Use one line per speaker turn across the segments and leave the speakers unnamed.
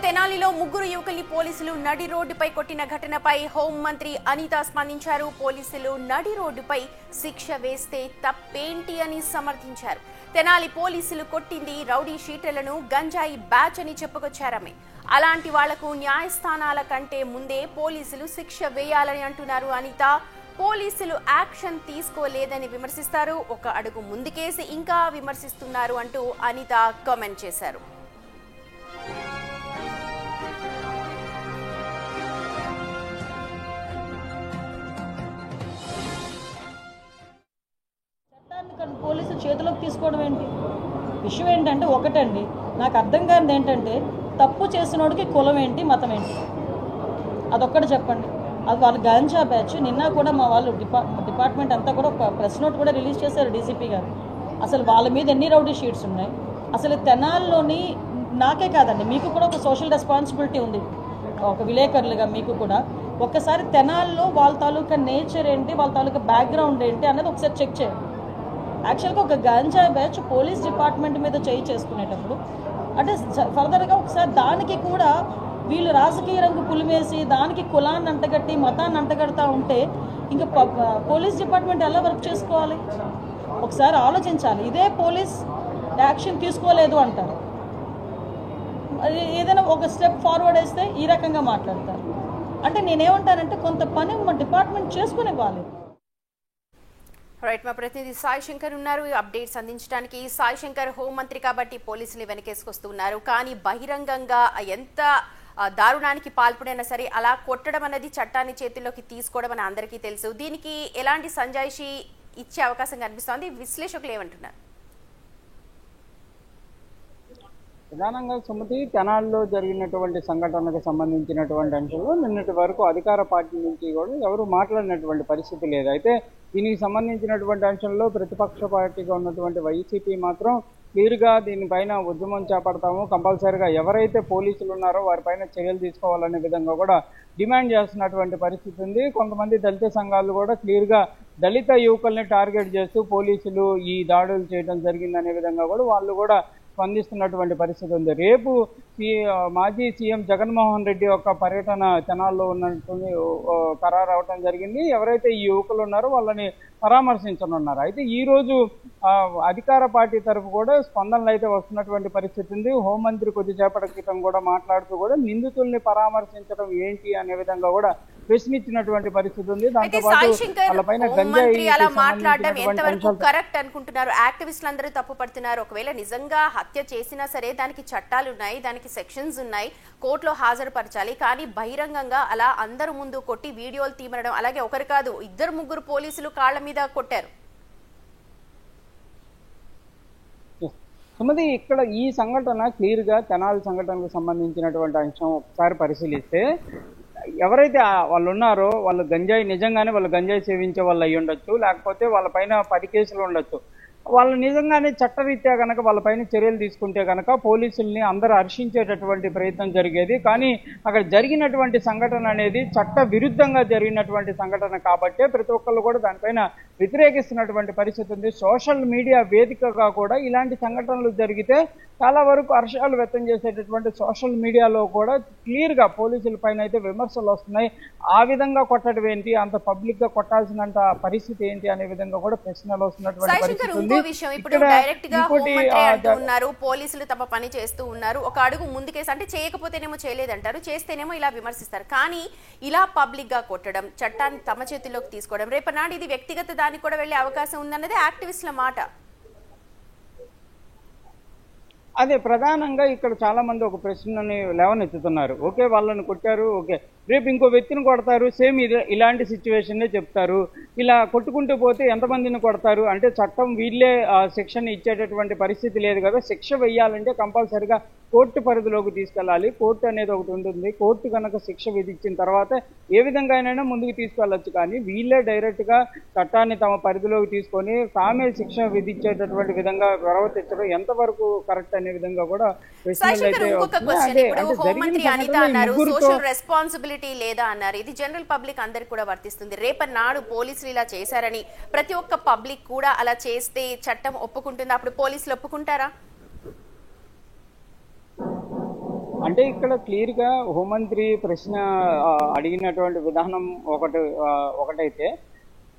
తెనాలిలో ముగ్గురు యువకుల్ని పోలీసులు నడి రోడ్డుపై కొట్టిన ఘటనపై హోంమంత్రి అనిత స్పందించారు. పోలీసులు నడి రోడ్డుపై శిక్ష వేస్తే తప్పేంటి అని సమర్థించారు. తెనాలి పోలీసులు కొట్టింది రౌడీ షీటర్లను, గంజాయి బ్యాచ్ అని చెప్పుకొచ్చారామె. అలాంటి వాళ్లకు న్యాయస్థానాల కంటే ముందే పోలీసులు శిక్ష వేయాలని అంటున్నారు అనిత. పోలీసులు యాక్షన్ తీసుకోలేదని విమర్శిస్తారు. ఒక అడుగు ముందుకేసి ఇంకా విమర్శిస్తున్నారు అంటూ అనిత కామెంట్ చేశారు.
పోలీసులు చేతిలోకి తీసుకోవడం ఏంటి? విషయం ఏంటంటే ఒకటండి, నాకు అర్థం కానిది ఏంటంటే తప్పు చేసినోడికి కులం ఏంటి, మతం ఏంటి, అదొక్కటి చెప్పండి. అది వాళ్ళు గాంజా బ్యాచ్. నిన్న కూడా మా వాళ్ళు డిపార్ట్మెంట్ అంతా కూడా ఒక ప్రెస్ నోట్ కూడా రిలీజ్ చేశారు డీసీపీ గారు. అసలు వాళ్ళ మీద ఎన్ని రౌడీ షీట్స్ ఉన్నాయి. అసలు తెనాల్లోని నాకే కాదండి, మీకు కూడా ఒక సోషల్ రెస్పాన్సిబిలిటీ ఉంది, ఒక విలేకరులుగా మీకు కూడా. ఒక్కసారి తెనాల్లో వాళ్ళ తాలూకా నేచర్ ఏంటి, వాళ్ళ తాలూకా బ్యాక్గ్రౌండ్ ఏంటి అన్నది ఒకసారి చెక్ చేయండి. యాక్చువల్గా ఒక గాంజా బ్యాచ్ పోలీస్ డిపార్ట్మెంట్ మీద చేసుకునేటప్పుడు అంటే ఫర్దర్గా ఒకసారి దానికి కూడా వీళ్ళు రాజకీయ రంగు పులిమేసి దానికి కులాన్ని అంటగట్టి మతాన్ని అంటగడతా ఉంటే ఇంకా పోలీస్ డిపార్ట్మెంట్ ఎలా వర్క్ చేసుకోవాలి? ఒకసారి ఆలోచించాలి. ఇదే పోలీస్ యాక్షన్ తీసుకోలేదు అంటారు, ఏదైనా ఒక స్టెప్ ఫార్వర్డ్ వేస్తే ఈ రకంగా మాట్లాడతారు. అంటే నేనేమంటానంటే కొంత పని మా డిపార్ట్మెంట్ చేసుకునివ్వాలి.
రైట్, మా ప్రతినిధి సాయి శంకర్ ఉన్నారు అప్డేట్స్ అందించడానికి. సాయి శంకర్, హోంమంత్రి కాబట్టి పోలీసులు వెనకేసుకొస్తున్నారు, కానీ బహిరంగంగా ఎంత దారుణానికి పాల్పడైనా సరే అలా కొట్టడం అనేది చట్టాన్ని చేతుల్లోకి తీసుకోవడం అని అందరికీ తెలుసు. దీనికి ఎలాంటి సంజాయిషి ఇచ్చే అవకాశం కనిపిస్తోంది? విశ్లేషకులు ఏమంటున్నారు?
ప్రధానంగా సుమతి, తెనాల్లో జరిగినటువంటి సంఘటనకు సంబంధించినటువంటి అంశంలో నిన్నటి వరకు అధికార పార్టీ నుంచి కూడా ఎవరు మాట్లాడినటువంటి పరిస్థితి లేదు. అయితే దీనికి సంబంధించినటువంటి అంశంలో ప్రతిపక్ష పార్టీగా ఉన్నటువంటి వైసీపీ మాత్రం క్లియర్గా దీనిపైన ఉద్యమం చేపడతాము, కంపల్సరీగా ఎవరైతే పోలీసులు ఉన్నారో వారిపైన చర్యలు తీసుకోవాలనే విధంగా కూడా డిమాండ్ చేస్తున్నటువంటి పరిస్థితి ఉంది. కొంతమంది దళిత సంఘాలు కూడా క్లియర్గా దళిత యువకుల్ని టార్గెట్ చేస్తూ పోలీసులు ఈ దాడులు చేయడం జరిగిందనే విధంగా కూడా వాళ్ళు కూడా స్పందిస్తున్నటువంటి పరిస్థితి ఉంది. రేపు మాజీ సీఎం జగన్మోహన్ రెడ్డి యొక్క పర్యటన తెనాల్లో ఉన్నటువంటి ఖరారు అవడం జరిగింది. ఎవరైతే ఈ యువకులు ఉన్నారో వాళ్ళని పరామర్శించనున్నారు. అయితే ఈరోజు అధికార పార్టీ తరఫు కూడా స్పందనలు అయితే వస్తున్నటువంటి పరిస్థితి ఉంది. హోంమంత్రి కొద్దిసేపటి క్రితం కూడా మాట్లాడుతూ కూడా నిందితుల్ని పరామర్శించడం ఏంటి అనే విధంగా కూడా ప్రశ్నించినటువంటి పరిస్థితి ఉంది. దాంతో పాటు వాళ్ళపైన గంజాయి
కరెక్ట్ అనుకుంటున్నారు, యాక్టివిస్టులు అందరూ తప్పు పడుతున్నారు. ఒకవేళ నిజంగా హత్య చేసినా సరే దానికి చట్టాలు ఉన్నాయి, దానికి సెక్షన్స్ ఉన్నాయి, కోర్టులో హాజరుపరచాలి. కానీ బహిరంగంగా అలా అందరు ముందు కొట్టి వీడియోలు తీమరడం, అలాగే ఒకరు కాదు ఇద్దరు ముగ్గురు పోలీసులు కాళ్ల మీద కొట్టారు.
సుమతి, ఇక్కడ ఈ సంఘటన క్లియర్గా తెనాలి సంఘటనకు సంబంధించినటువంటి అంశం ఒకసారి పరిశీలిస్తే ఎవరైతే వాళ్ళు ఉన్నారో వాళ్ళు గంజాయి నిజంగానే వాళ్ళు గంజాయి సేవించే వాళ్ళు అయ్యి ఉండొచ్చు, లేకపోతే వాళ్ళపైన 10 కేసులు ఉండొచ్చు. వాళ్ళు నిజంగానే చట్టరీత్యా కనుక వాళ్ళపైన చర్యలు తీసుకుంటే కనుక పోలీసుల్ని అందరూ హర్షించేటటువంటి ప్రయత్నం జరిగేది. కానీ అక్కడ జరిగినటువంటి సంఘటన అనేది చట్ట విరుద్ధంగా జరిగినటువంటి సంఘటన కాబట్టే ప్రతి ఒక్కళ్ళు కూడా దానిపైన వ్యతిరేకిస్తున్నటువంటి పరిస్థితి ఉంది. సోషల్ మీడియా వేదికగా కూడా ఇలాంటి సంఘటనలు జరిగితే చాలా వరకు హర్షాలు వ్యక్తం చేసేటటువంటి సోషల్ మీడియాలో కూడా క్లియర్గా పోలీసుల పైన అయితే విమర్శలు వస్తున్నాయి. ఆ విధంగా కొట్టడం ఏంటి, అంత పబ్లిక్ గా కొట్టాల్సినంత పరిస్థితి ఏంటి అనే విధంగా కూడా ప్రశ్నలు వస్తున్నటువంటి పరిస్థితి ఉంది.
ఇప్పుడు డైరెక్ట్ గా హోంమంత్రి అంటున్నారు పోలీసులు తమ పని చేస్తూ ఉన్నారు, ఒక అడుగు ముందుకేసి అంటే చేయకపోతేనేమో చేయలేదంటారు, చేస్తేనేమో ఇలా విమర్శిస్తారు. కానీ ఇలా పబ్లిక్ గా కొట్టడం, చట్టాన్ని తమ చేతుల్లోకి తీసుకోవడం, రేపనాడు ఇది వ్యక్తిగత దానికి కూడా వెళ్లే అవకాశం ఉందన్నది యాక్టివిస్టుల మాట.
అదే ప్రధానంగా ఇక్కడ చాలా మంది ఒక ప్రశ్నని లేవనెత్తుతున్నారు. ఓకే, వాళ్ళని కొట్టారు, ఓకే, రేపు ఇంకో వ్యక్తిని కొడతారు, సేమ్ ఇలాంటి సిచ్యువేషన్నే చెప్తారు. ఇలా కొట్టుకుంటూ పోతే ఎంతమందిని కొడతారు? అంటే చట్టం వీళ్ళే శిక్షణ ఇచ్చేటటువంటి పరిస్థితి లేదు కదా. శిక్ష వెయ్యాలంటే కంపల్సరిగా కోర్టు పరిధిలోకి తీసుకెళ్ళాలి. కోర్టు అనేది ఒకటి ఉంటుంది. కోర్టు కనుక శిక్ష విధించిన తర్వాత ఏ విధంగా అయినా ముందుకు తీసుకెళ్లొచ్చు. కానీ వీళ్ళే డైరెక్ట్గా చట్టాన్ని తమ పరిధిలోకి తీసుకొని తామే శిక్ష విధించేటటువంటి విధంగా ప్రవర్తించడం ఎంతవరకు కరెక్ట్ అనే విధంగా కూడా ప్రశ్నలు
అయితే లేదా అన్నారు. ఇది జనరల్ పబ్లిక్ అందరికి కూడా వర్తిస్తుంది. రేపన్నాడు పోలీసులు ఇలా చేశారని ప్రతి ఒక్క పబ్లిక్ కూడా అలా చేస్తే చట్టం ఒప్పుకుంటుంది, అప్పుడు పోలీసులు ఒప్పుకుంటారా?
అంటే ఇక్కడ క్లియర్గా హోంమంత్రి ప్రశ్న అడిగినటువంటి విధానం ఒకటైతే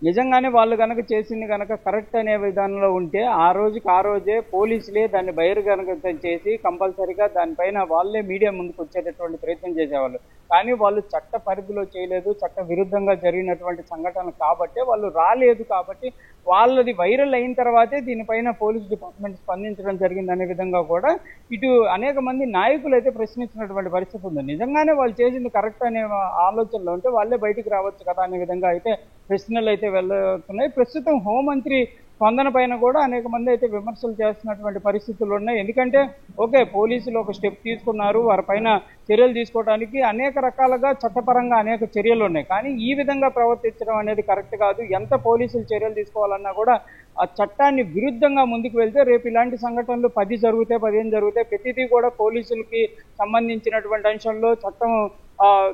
నిజంగానే వాళ్ళు కనుక చేసింది కనుక కరెక్ట్ అనే విధానంలో ఉంటే ఆ రోజుకి ఆ రోజే పోలీసులే దాన్ని బహిర్గతం చేసి కంపల్సరీగా దానిపైన వాళ్ళే మీడియా ముందుకు వచ్చేటటువంటి ప్రయత్నం చేసేవాళ్ళు. కానీ వాళ్ళు చట్ట పరిధిలో చేయలేదు, చట్ట విరుద్ధంగా జరిగినటువంటి సంఘటనలు కాబట్టే వాళ్ళు రాలేదు. కాబట్టి వాళ్ళది వైరల్ అయిన తర్వాతే దీనిపైన పోలీస్ డిపార్ట్మెంట్ స్పందించడం జరిగింది అనే విధంగా కూడా ఇటు అనేక మంది నాయకులు అయితే ప్రశ్నించినటువంటి పరిస్థితి ఉంది. నిజంగానే వాళ్ళు చేసింది కరెక్ట్ అనే ఆలోచనలో ఉంటే వాళ్ళే బయటికి రావచ్చు కదా అనే విధంగా అయితే ప్రశ్నలు అయితే వెళ్తున్నాయి. ప్రస్తుతం హోంమంత్రి స్పందన పైన కూడా అనేక మంది అయితే విమర్శలు చేస్తున్నటువంటి పరిస్థితులు ఉన్నాయి. ఎందుకంటే ఓకే, పోలీసులు ఒక స్టెప్ తీసుకున్నారు, వారిపైన చర్యలు తీసుకోవడానికి అనేక రకాలుగా చట్టపరంగా అనేక చర్యలు ఉన్నాయి. కానీ ఈ విధంగా ప్రవర్తించడం అనేది కరెక్ట్ కాదు. ఎంత పోలీసులు చర్యలు తీసుకోవాలన్నా కూడా ఆ చట్టాన్ని విరుద్ధంగా ముందుకు వెళ్తే రేపు ఇలాంటి సంఘటనలు 10 జరుగుతాయి, 15 జరుగుతాయి. ప్రతిదీ కూడా పోలీసులకి సంబంధించినటువంటి అంశంలో చట్టం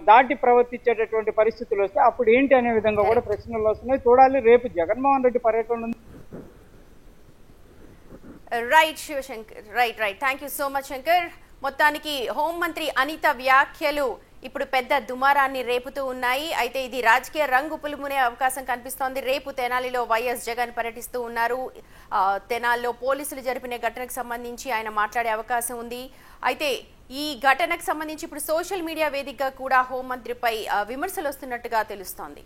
దాటి ప్రవర్తించేటటువంటి పరిస్థితులు వస్తే అప్పుడు ఏంటి అనే విధంగా కూడా ప్రశ్నలు వస్తున్నాయి. చూడాలి రేపు జగన్మోహన్ రెడ్డి పర్యటన.
Right Shivashankar, right. Thank you so much Shankar. మొత్తానికి హోంమంత్రి అనిత వ్యాఖ్యలు ఇప్పుడు పెద్ద దుమారాన్ని రేపుతూ ఉన్నాయి. అయితే ఇది రాజకీయ రంగు పులుమునే అవకాశం కనిపిస్తోంది. రేపు తెనాలిలో వైఎస్ జగన్ పర్యటిస్తూ ఉన్నారు. తెనాలిలో పోలీసులు జరిపిన ఘటనకు సంబంధించి ఆయన మాట్లాడే అవకాశం ఉంది. అయితే ఈ ఘటనకు సంబంధించి ఇప్పుడు సోషల్ మీడియా వేదికగా కూడా హోంమంత్రిపై విమర్శలు వస్తున్నట్టుగా తెలుస్తోంది.